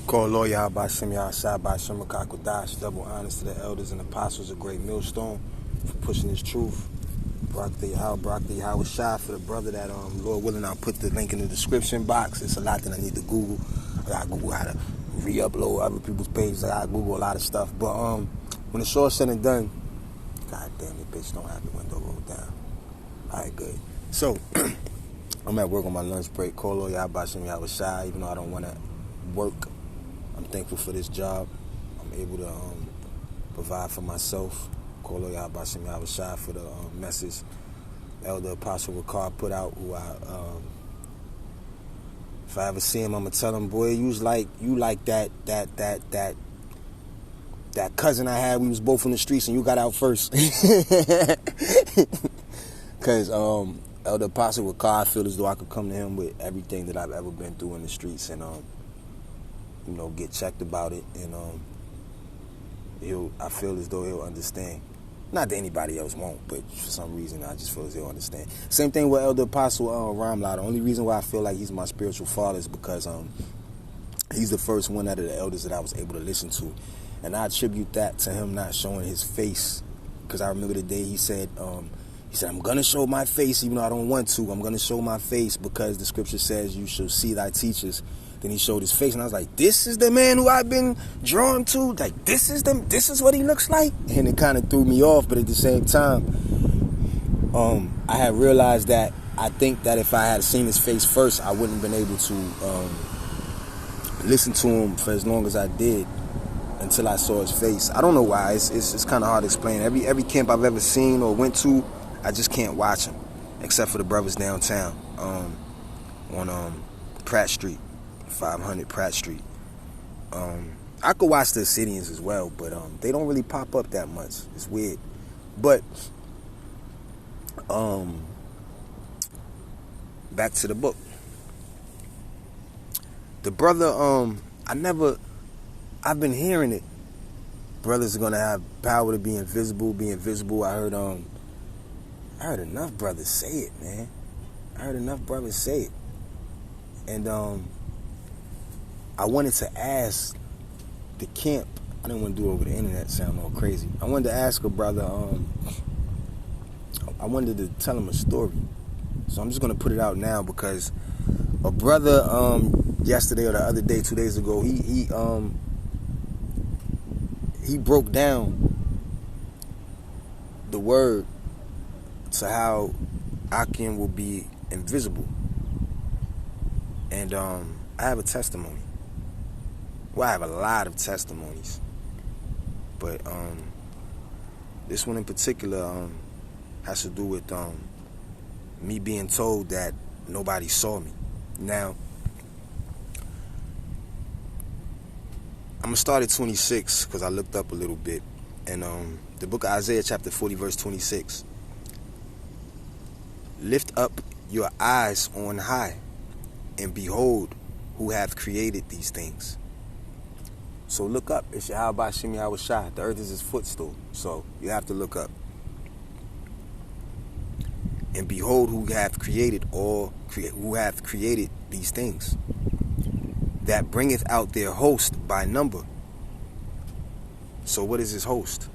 Call lawyer by Shem Yahshai by Shem Kakodash. Double honors to the elders and apostles, a great millstone for pushing this truth. Barak the Yahweh Shai for the brother that, Lord willing, I'll put the link in the description box. It's a lot that I need to Google. I gotta Google how to re-upload other people's pages. I gotta Google a lot of stuff. But when it's all said and done, god damn it, bitch, don't have the window rolled down. Alright, good. So, I'm at work on my lunch break. Call lawyer by Shem Yahweh Shai, even though I don't want to work. I'm thankful for this job. I'm able to provide for myself. Call lawyer by Shem Yahweh Shai for the message Elder Apostle Ricard put out, who if I ever see him, I'm gonna tell him, boy, you like that cousin I had. We was both in the streets and you got out first. Cause Elder Apostle Ricard, I feel as though I could come to him with everything that I've ever been through in the streets and get checked about it, and I feel as though he'll understand. Not that anybody else won't, but for some reason I just feel as he'll understand. Same thing with Elder Apostle Ramla. The only reason why I feel like he's my spiritual father is because he's the first one out of the elders that I was able to listen to, and I attribute that to him not showing his face. Because I remember the day he said, I'm going to show my face even though I don't want to. I'm going to show my face because the scripture says you shall see thy teachers. Then he showed his face, and I was like, this is the man who I've been drawn to? Like, this is what he looks like? And it kind of threw me off, but at the same time, I had realized that I think that if I had seen his face first, I wouldn't have been able to listen to him for as long as I did until I saw his face. I don't know why. It's kind of hard to explain. Every camp I've ever seen or went to, I just can't watch him, except for the brothers downtown on Pratt Street. 500 Pratt Street. I could watch the Assyrians as well, but they don't really pop up that much. It's weird. But back to the book. The brother, I've been hearing it. Brothers are gonna have power to be invisible. I heard enough brothers say it, man. And I wanted to ask the camp. I didn't want to do it over the internet, sound all crazy. I wanted to ask a brother, I wanted to tell him a story. So I'm just going to put it out now because a brother yesterday or the other day, 2 days ago, he broke down the word to how Akim will be invisible. And I have a testimony. Well, I have a lot of testimonies, but this one in particular has to do with me being told that nobody saw me. Now, I'm going to start at 26 because I looked up a little bit, and the book of Isaiah chapter 40 verse 26. Lift up your eyes on high and behold who hath created these things. So look up. It's Yahweh Shem Yahweh Shai. The earth is his footstool. So you have to look up. And behold who hath created these things, that bringeth out their host by number. So what is his host?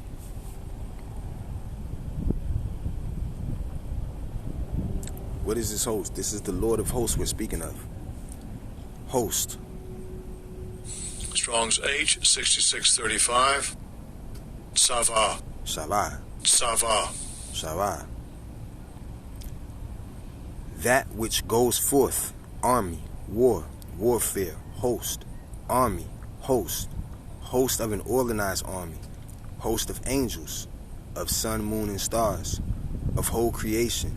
What is his host? This is the Lord of hosts we're speaking of. Host. Strong's H, 6635. Sava. That which goes forth, army, warfare, host, army, host of an organized army, host of angels, of sun, moon, and stars, of whole creation,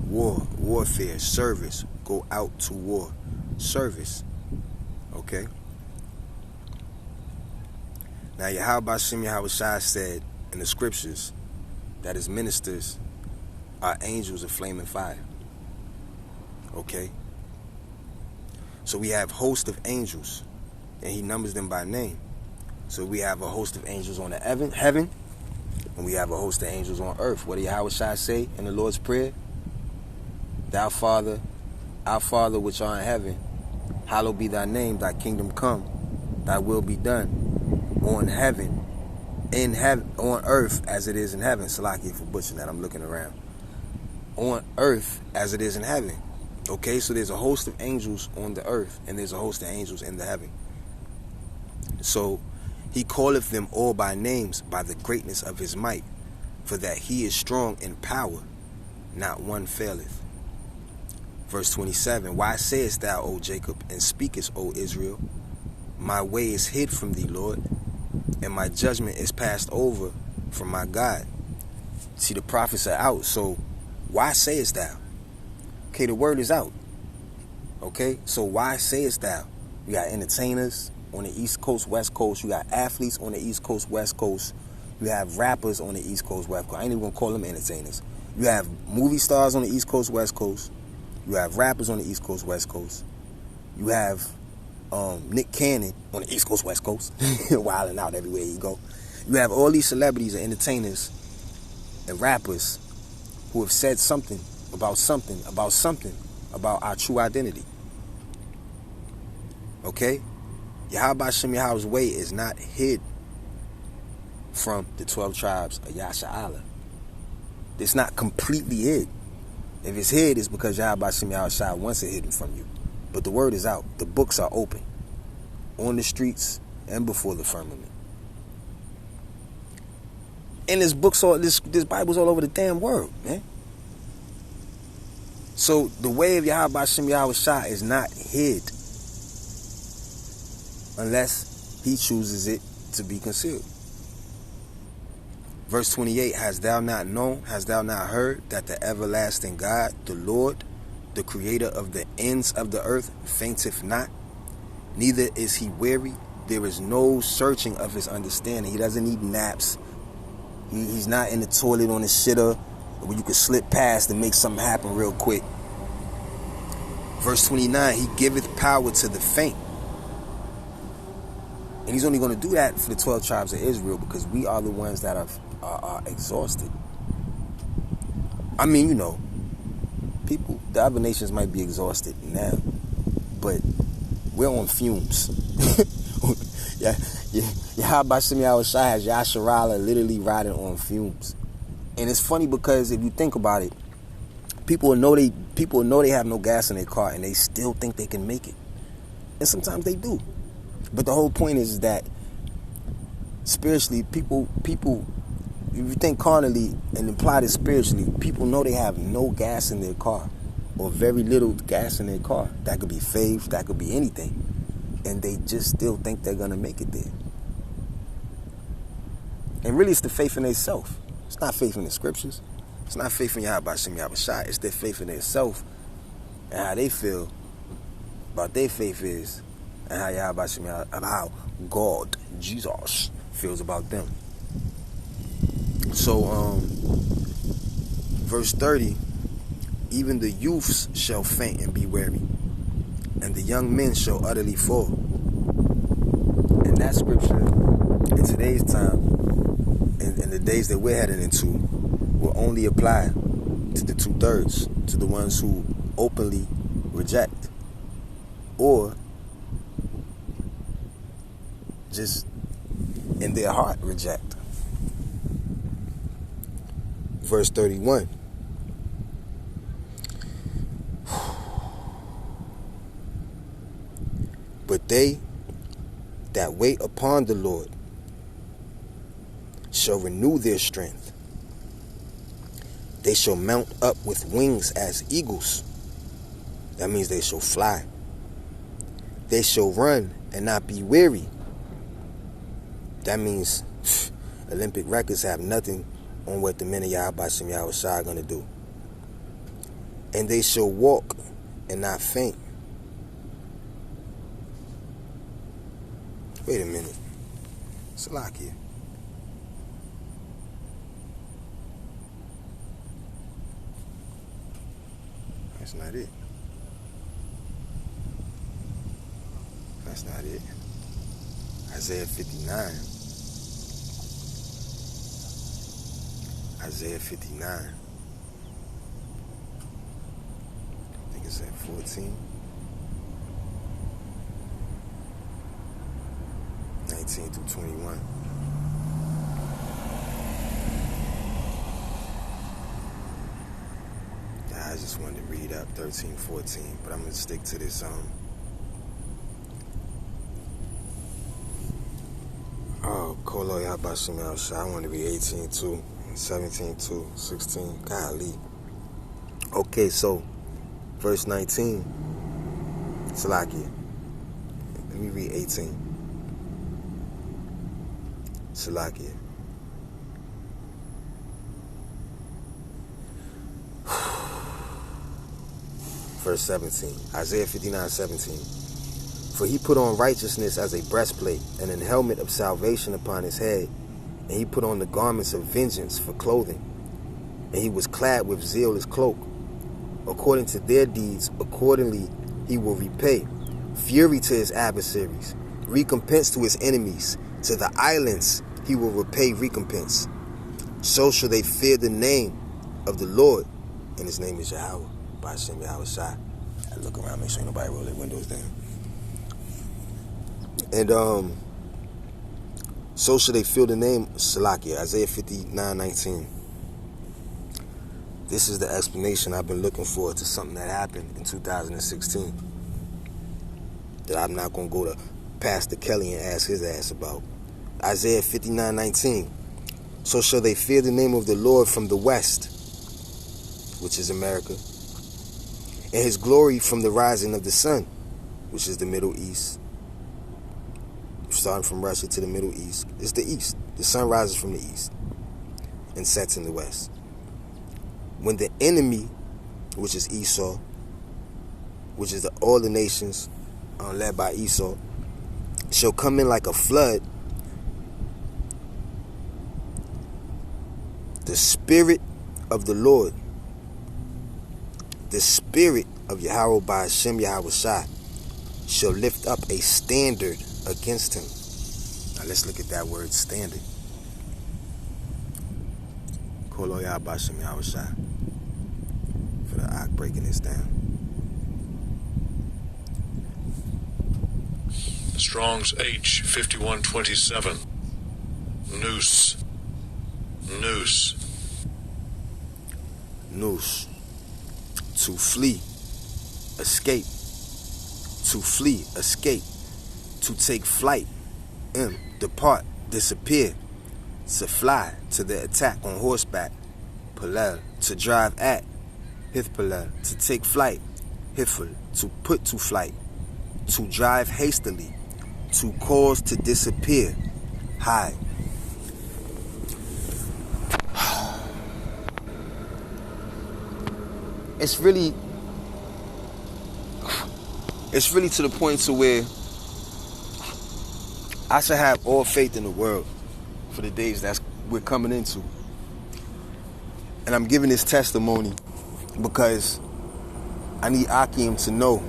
warfare, service, go out to war, service. Okay? Now, Yahweh Shem Yahweh Shai said in the scriptures that his ministers are angels of flaming fire. Okay? So we have host of angels, and he numbers them by name. So we have a host of angels on the heaven, and we have a host of angels on earth. What did Yahweh Shai say in the Lord's Prayer? Thou Father, our Father which art in heaven, hallowed be thy name, thy kingdom come. thy will be done on earth as it is in heaven. Salaki for butchering that, I'm looking around. On earth as it is in heaven. Okay, so there's a host of angels on the earth, and there's a host of angels in the heaven. So he calleth them all by names by the greatness of his might, for that he is strong in power, not one faileth. Verse 27, why sayest thou, O Jacob, and speakest, O Israel? My way is hid from thee, Lord, and my judgment is passed over from my God. See, the prophets are out, so why sayest thou? Okay, the word is out. Okay, so why sayest thou? You got entertainers on the East Coast, West Coast. You got athletes on the East Coast, West Coast. You have rappers on the East Coast, West Coast. I ain't even gonna call them entertainers. You have movie stars on the East Coast, West Coast. You have rappers on the East Coast, West Coast. You have Nick Cannon on the East Coast, West Coast, wilding out everywhere you go. You have all these celebrities and entertainers and rappers who have said something about our true identity. Okay? Yahweh Shem Yahweh's way is not hid from the 12 tribes of Yasha'Allah. It's not completely hid. If it's hid, it's because Yahweh Shem Yahweh wants it hidden from you. But the word is out. The books are open. On the streets and before the firmament. And this Bible's all over the damn world, man. So the way of Yahweh Shem Yahweh Shah is not hid unless he chooses it to be concealed. Verse 28, hast thou not known, hast thou not heard, that the everlasting God, the Lord, the creator of the ends of the earth, fainteth not, neither is he weary. There is no searching of his understanding. He doesn't need naps. He's not in the toilet on the shitter where you can slip past and make something happen real quick. Verse 29, he giveth power to the faint. And he's only going to do that for the 12 tribes of Israel, because we are the ones that are exhausted. I mean, you know, people, the other nations might be exhausted now, but we're on fumes. Yahweh Shem Yahweh Shai has Yasharala literally riding on fumes. And it's funny because if you think about it, people know they have no gas in their car and they still think they can make it. And sometimes they do. But the whole point is that spiritually, people, if you think carnally and apply this spiritually, people know they have no gas in their car or very little gas in their car. That could be faith, that could be anything. And they just still think they're going to make it there. And really, it's the faith in themselves. It's not faith in the scriptures. It's not faith in Yahweh Shem Yahweh Shai. It's their faith in themselves and how they feel about their faith is, and how Yahweh Shem Yahweh, how God, Jesus, feels about them. So, verse 30, even the youths shall faint and be weary, and the young men shall utterly fall. And that scripture, in today's time, in the days that we're heading into, will only apply to the 2/3, to the ones who openly reject, or just in their heart reject. Verse 31. But they that wait upon the Lord shall renew their strength. They shall mount up with wings as eagles. That means they shall fly. They shall run and not be weary. That means Olympic records have nothing on what the men of Yahweh Shem Yahweh Shai are going to do. And they shall walk and not faint. Wait a minute. Salakia. That's not it. That's not it. Isaiah 59. Isaiah 59. I think it's at 14. 19 through 21. I just wanted to read up 13, 14, but I'm going to stick to this. Kolo Yabashim Al-Shah. I want to read 18, 2, 17, 2, 16. Golly. Okay, so, verse 19. Salakia. Let me read 18. Salakia. Verse 17, Isaiah 59:17. For he put on righteousness as a breastplate, and an helmet of salvation upon his head, and he put on the garments of vengeance for clothing, and he was clad with zeal as cloak. According to their deeds, accordingly he will repay. Fury to his adversaries, recompense to his enemies. To the islands he will repay recompense. So shall they fear the name of the Lord, and his name is Yahweh. By Hashem Yahweh Shai. I look around, make sure nobody roll their windows down. And so shall they feel the name Salakia, Isaiah 59:19. This is the explanation I've been looking for to something that happened in 2016. That I'm not gonna go to Pastor Kelly and ask his ass about. Isaiah 59:19. So shall they fear the name of the Lord from the west, which is America, and his glory from the rising of the sun, which is the Middle East. Starting from Russia to the Middle East, it's the east. The sun rises from the east and sets in the west. When the enemy, which is Esau, which is all the nations led by Esau, shall come in like a flood, the Spirit of the Lord, the Spirit of Yahweh by Hashem Yahweh Shai, shall lift up a standard against him. Now let's look at that word standard. Kolo Yabashim Yahweh Shai. For the Ak breaking this down. Strong's H 5127. Noose. Noose. Noose. To flee. Escape. To flee. Escape. To take flight. Depart. Disappear. To fly. To the attack on horseback. Palel. To drive at. Hithpalel. To take flight. Hifl. To put to flight. To drive hastily. To cause to disappear. Hide. It's really to the point to where I should have all faith in the world for the days that we're coming into. And I'm giving this testimony because I need Akim to know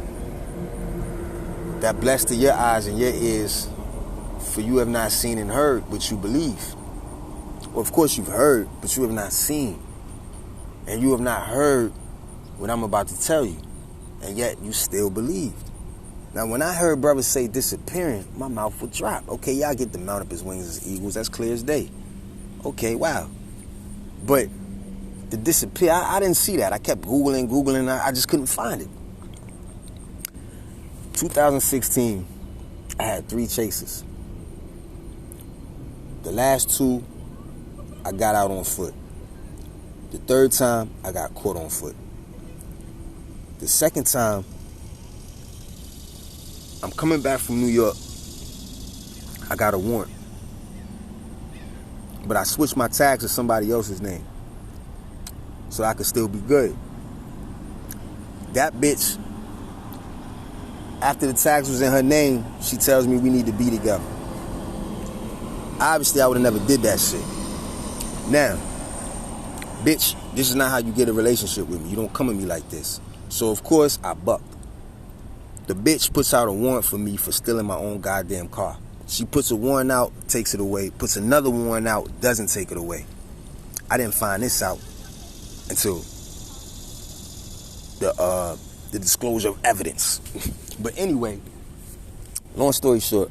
that blessed are your eyes and your ears, for you have not seen and heard what you believe. Well, of course you've heard, but you have not seen. And you have not heard what I'm about to tell you. And yet you still believed. Now, when I heard brothers say disappearing, my mouth would drop. Okay, y'all get to mount up his wings as eagles. That's clear as day. Okay, wow. But the disappear, I didn't see that. I kept Googling. I just couldn't find it. 2016, I had 3 chases. The last 2, I got out on foot. The 3rd time, I got caught on foot. The 2nd time, I'm coming back from New York. I got a warrant. But I switched my tags to somebody else's name, so I could still be good. That bitch, after the tags was in her name, she tells me we need to be together. Obviously, I would have never did that shit. Now, bitch, this is not how you get a relationship with me. You don't come at me like this. So, of course, I bucked. The bitch puts out a warrant for me for stealing my own goddamn car. She puts a warrant out, takes it away, puts another warrant out, doesn't take it away. I didn't find this out until the disclosure of evidence. But anyway, long story short,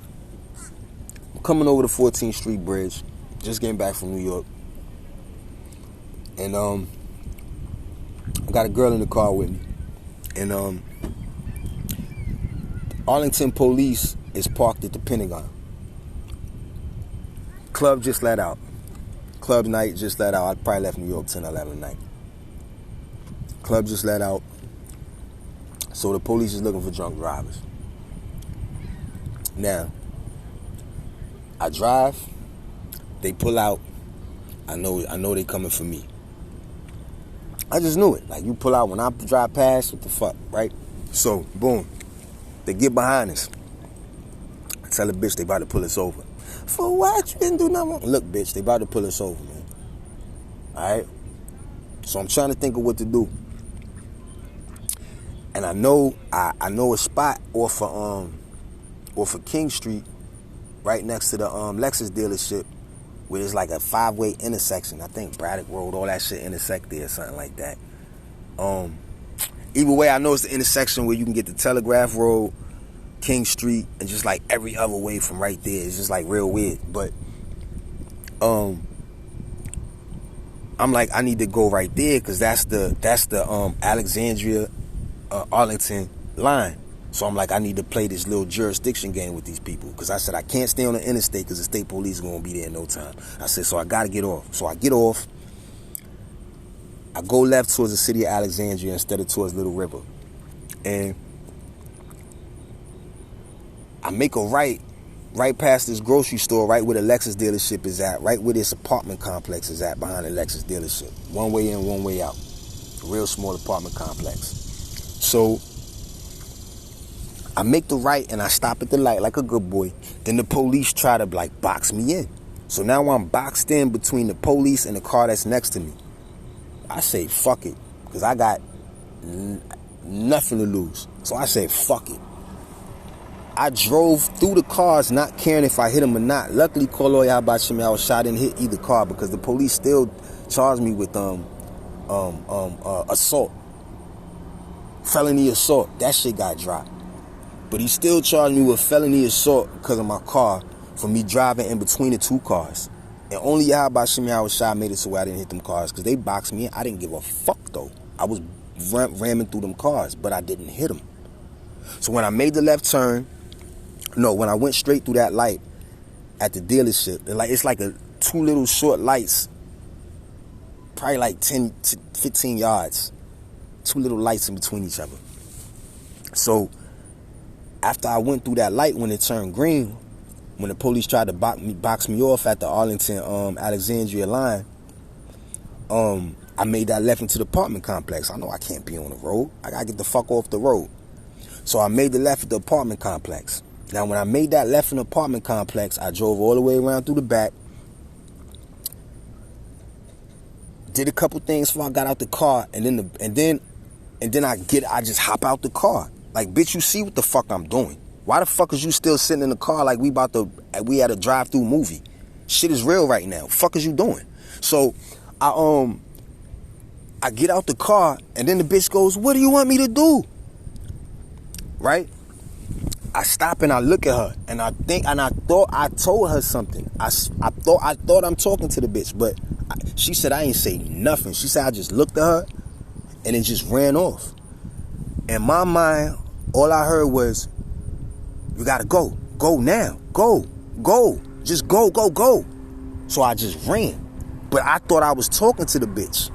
coming over the 14th Street Bridge, just getting back from New York. And I got a girl in the car with me. And Arlington police is parked at the Pentagon. Club just let out. Club night just let out. I probably left New York 10, 11 at night. Club just let out. So the police is looking for drunk drivers. Now, I drive. They pull out. I know they coming for me. I just knew it. Like, you pull out when I drive past, what the fuck, right? So, boom. They get behind us. I tell the bitch they about to pull us over. For what? You didn't do nothing. Look, bitch, they about to pull us over, man. Alright? So I'm trying to think of what to do. And I know a spot off of King Street, right next to the Lexus dealership, where it's like a 5-way intersection. I think Braddock Road, all that shit intersect there or something like that. Either way, I know it's the intersection where you can get to Telegraph Road, King Street, and just like every other way from right there. It's just like real weird. But I'm like, I need to go right there because that's the Alexandria Arlington line. So I'm like, I need to play this little jurisdiction game with these people. Because I said, I can't stay on the interstate because the state police are going to be there in no time. I said, so I got to get off. So I get off. I go left towards the city of Alexandria instead of towards Little River. And I make a right past this grocery store, right where the Lexus dealership is at, right where this apartment complex is at behind the Lexus dealership. One way in, one way out. A real small apartment complex. So I make the right and I stop at the light like a good boy. Then the police try to like box me in. So now I'm boxed in between the police and the car that's next to me. I say fuck it, because I got nothing to lose. So I said fuck it. I drove through the cars not caring if I hit them or not. Luckily, Koloy Abashimi, I was shot and hit either car because the police still charged me with assault. Felony assault. That shit got dropped. But he still charged me with felony assault because of my car for me driving in between the two cars. And only Yahabashimi Awashai made it so I didn't hit them cars because they boxed me in. I didn't give a fuck though. I was ramming through them cars, but I didn't hit them. So when I made the left turn, when I went straight through that light at the dealership, it's like two little short lights, probably like 10 to 15 yards. Two little lights in between each other. So after I went through that light when it turned green, when the police tried to box me off at the Arlington Alexandria line, I made that left into the apartment complex. I know I can't be on the road. I gotta get the fuck off the road. So I made the left at the apartment complex. Now when I made that left in the apartment complex, I drove all the way around through the back, did a couple things before I got out the car, and then I just hop out the car. Like, bitch, you see what the fuck I'm doing. Why the fuck is you still sitting in the car like we had a drive-through movie? Shit is real right now. Fuck is you doing? So I get out the car and then the bitch goes, "What do you want me to do?" Right? I stop and I look at her and I thought I told her something. I thought I'm talking to the bitch, but she said I ain't say nothing. She said I just looked at her and it just ran off. In my mind, all I heard was, "You gotta go. Go now. Go. Go. Just go, go, go." So I just ran. But I thought I was talking to the bitch.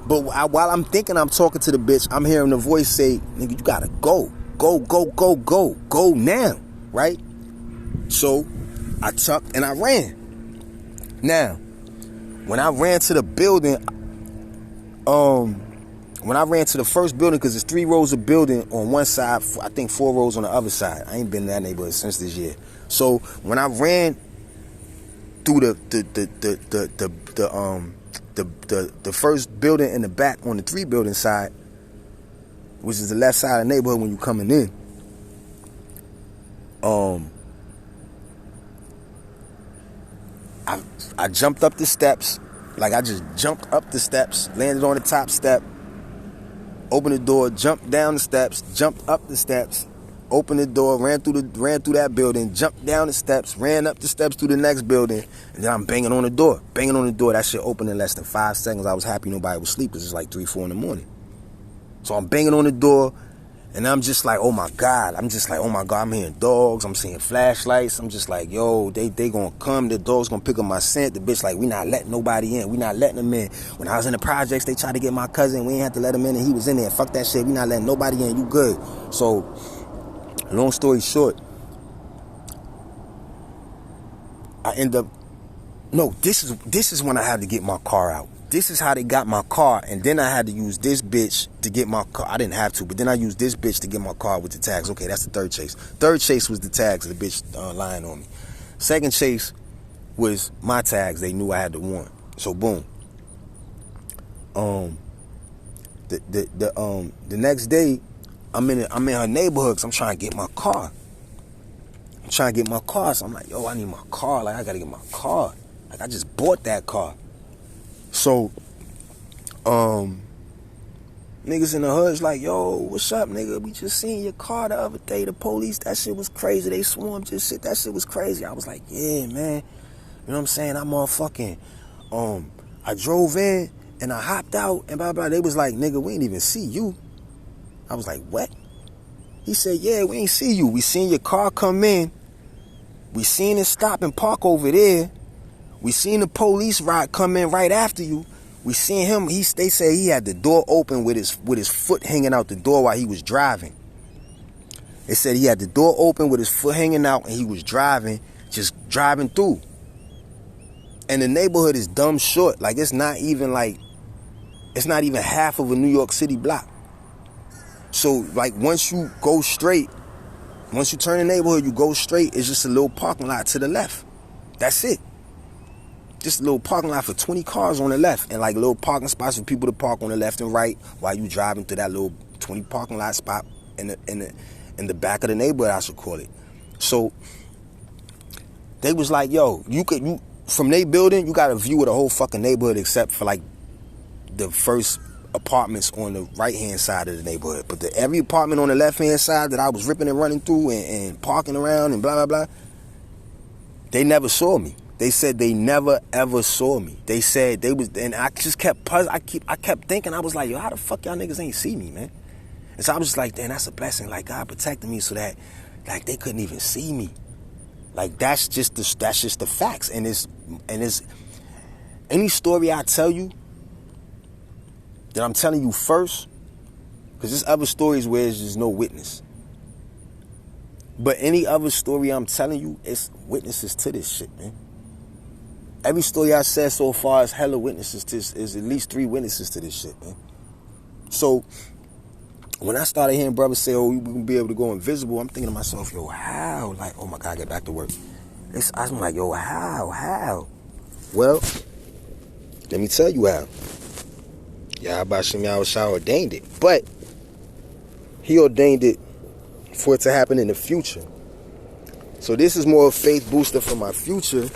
But while I'm thinking I'm talking to the bitch, I'm hearing the voice say, "Nigga, you gotta go. Go, go, go, go. Go now." Right? So I tucked and I ran. Now, when I ran to the building, when I ran to the first building, because there's 3 rows of building on one side, I think 4 rows on the other side. I ain't been in that neighborhood since this year. So when I ran through the first building in the back on the 3 building side, which is the left side of the neighborhood when you coming in, I jumped up the steps. Like, I just jumped up the steps, landed on the top step, opened the door, jumped down the steps, jumped up the steps, opened the door, ran through that building, jumped down the steps, ran up the steps to the next building, and then I'm banging on the door. That shit opened in less than 5 seconds. I was happy nobody was asleep because it's like 3, 4 in the morning. So I'm banging on the door, and I'm just like, oh my God. I'm hearing dogs. I'm seeing flashlights. I'm just like, yo, they gonna come. The dog's gonna pick up my scent. The bitch like, we not letting nobody in. We not letting them in. When I was in the projects, they tried to get my cousin. We ain't have to let him in, and he was in there. Fuck that shit. We not letting nobody in. You good. So, long story short, I end up, no, this is when I had to get my car out. This is how they got my car, and then I had to use this bitch to get my car. I didn't have to, but then I used this bitch to get my car with the tags. Okay, that's the third chase. Third chase was the tags of the bitch lying on me. Second chase was my tags. They knew I had the warrant. So boom. The next day, I'm in her neighborhood, so I'm trying to get my car. So I'm like, yo, I need my car. Like, I gotta get my car. Like, I just bought that car. So, niggas in the hood's like, yo, what's up, nigga? We just seen your car the other day. The police, that shit was crazy. They swarmed your shit. That shit was crazy. I was like, yeah, man. You know what I'm saying? I'm motherfucking, I drove in and I hopped out and blah, blah. They was like, nigga, we ain't even see you. I was like, what? He said, yeah, we ain't see you. We seen your car come in. We seen it stop and park over there. We seen the police ride come in right after you. We seen him. They say he had the door open with his foot hanging out the door while he was driving. They said he had the door open with his foot hanging out and he was driving, just driving through. And the neighborhood is dumb short. Like, it's not even half of a New York City block. So, like, once you go straight, once you turn the neighborhood, you go straight, it's just a little parking lot to the left. That's it. Just a little parking lot for 20 cars on the left, and like little parking spots for people to park on the left and right while you driving through that little 20 parking lot spot in the back of the neighborhood, I should call it. So they was like, yo, you from their building, you got a view of the whole fucking neighborhood except for like the first apartments on the right hand side of the neighborhood. But every apartment on the left hand side that I was ripping and running through and parking around and blah blah blah, they never saw me. They said they never ever saw me. They said they was, and I just kept I kept thinking, I was like, yo, how the fuck y'all niggas ain't see me, man? And so I was just like, damn, that's a blessing. Like, God protected me so that, like, they couldn't even see me. Like, that's just the facts. And it's any story I tell you that I'm telling you first, because there's other stories where there's just no witness. But any other story I'm telling you, it's witnesses to this shit, man. Every story I said so far is hella witnesses to this, is at least 3 witnesses to this shit, man. So when I started hearing brothers say, oh, we gonna be able to go invisible, I'm thinking to myself, yo, how? Like, oh my God, get back to work. I'm like, yo, how? Well, let me tell you how. Yahweh Shem Yahushua ordained it. But he ordained it for it to happen in the future. So this is more a faith booster for my future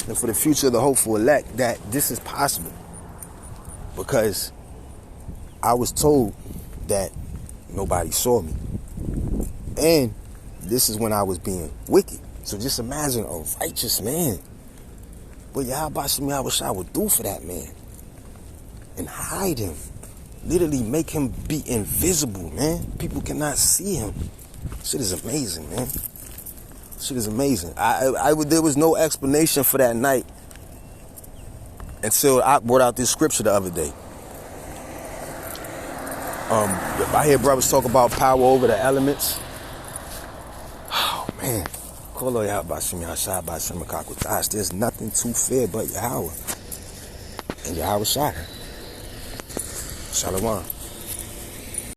and for the future of the hopeful elect, that this is possible. Because I was told that nobody saw me. And this is when I was being wicked. So just imagine a righteous man. What Yahweh Shem Yahushua would do for that man. And hide him. Literally make him be invisible, man. People cannot see him. Shit is amazing, man. Shit is amazing. There was no explanation for that night until I brought out this scripture the other day. I hear brothers talk about power over the elements. Oh, man. There's nothing too fair but Yahweh. And Yahweh Shai. Shalom.